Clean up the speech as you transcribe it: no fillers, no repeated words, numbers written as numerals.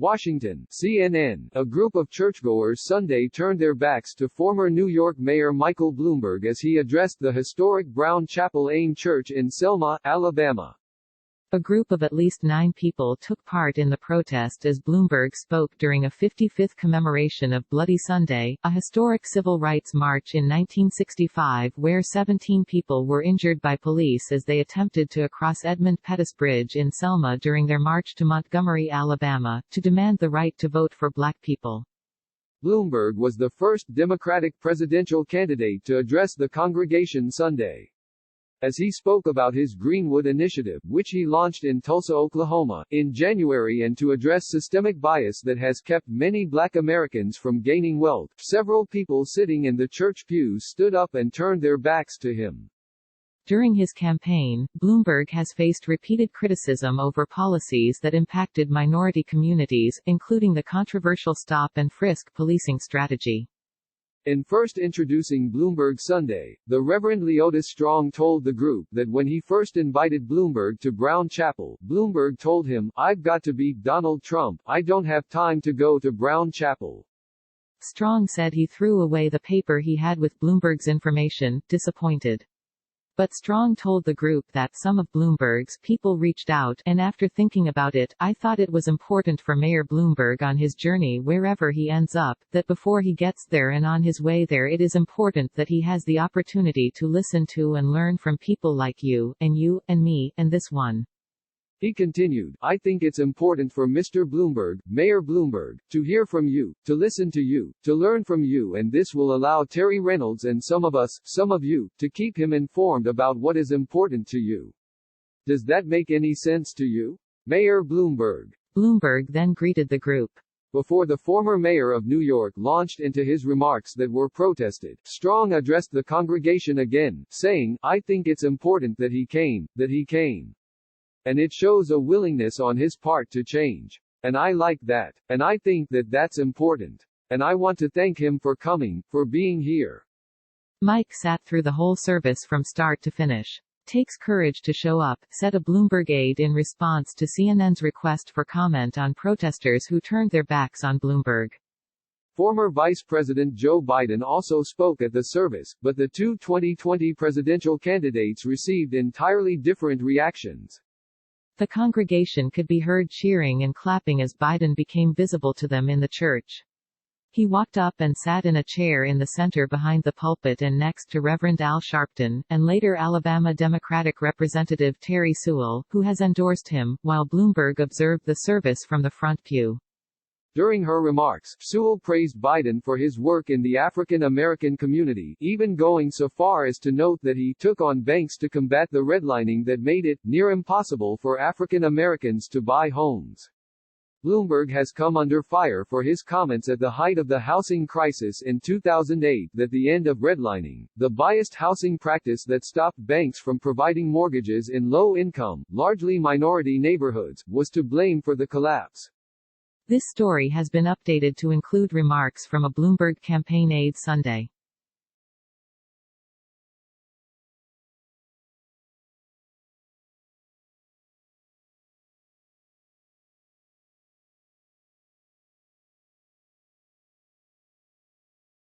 Washington, CNN. A group of churchgoers Sunday turned their backs to former New York Mayor Michael Bloomberg as he addressed the historic Brown Chapel AME Church in Selma, Alabama. A group of at least 9 people took part in the protest as Bloomberg spoke during a 55th commemoration of Bloody Sunday, a historic civil rights march in 1965 where 17 people were injured by police as they attempted to cross Edmund Pettus Bridge in Selma during their march to Montgomery, Alabama, to demand the right to vote for black people. Bloomberg was the first Democratic presidential candidate to address the congregation Sunday. As he spoke about his Greenwood initiative, which he launched in Tulsa, Oklahoma, in January and to address systemic bias that has kept many black Americans from gaining wealth, several people sitting in the church pews stood up and turned their backs to him. During his campaign, Bloomberg has faced repeated criticism over policies that impacted minority communities, including the controversial stop and frisk policing strategy. In first introducing Bloomberg Sunday, the Reverend Leotis Strong told the group that when he first invited Bloomberg to Brown Chapel, Bloomberg told him, "I've got to beat Donald Trump, I don't have time to go to Brown Chapel." Strong said he threw away the paper he had with Bloomberg's information, disappointed. But Strong told the group that some of Bloomberg's people reached out, and after thinking about it, I thought it was important for Mayor Bloomberg on his journey wherever he ends up, that before he gets there and on his way there it is important that he has the opportunity to listen to and learn from people like you, and me, and this one. He continued, "I think it's important for Mr. Bloomberg, Mayor Bloomberg, to hear from you, to listen to you, to learn from you, and this will allow Terry Reynolds and some of us, some of you, to keep him informed about what is important to you. Does that make any sense to you? Mayor Bloomberg." Bloomberg then greeted the group. Before the former mayor of New York launched into his remarks that were protested, Strong addressed the congregation again, saying, "I think it's important that he came. And it shows a willingness on his part to change. And I like that. And I think that that's important. And I want to thank him for coming, for being here." Mike sat through the whole service from start to finish. "Takes courage to show up," said a Bloomberg aide in response to CNN's request for comment on protesters who turned their backs on Bloomberg. Former Vice President Joe Biden also spoke at the service, but the two 2020 presidential candidates received entirely different reactions. The congregation could be heard cheering and clapping as Biden became visible to them in the church. He walked up and sat in a chair in the center behind the pulpit and next to Reverend Al Sharpton, and later Alabama Democratic Representative Terry Sewell, who has endorsed him, while Bloomberg observed the service from the front pew. During her remarks, Sewell praised Biden for his work in the African American community, even going so far as to note that he took on banks to combat the redlining that made it near impossible for African Americans to buy homes. Bloomberg has come under fire for his comments at the height of the housing crisis in 2008 that the end of redlining, the biased housing practice that stopped banks from providing mortgages in low-income, largely minority neighborhoods, was to blame for the collapse. This story has been updated to include remarks from a Bloomberg campaign aide Sunday.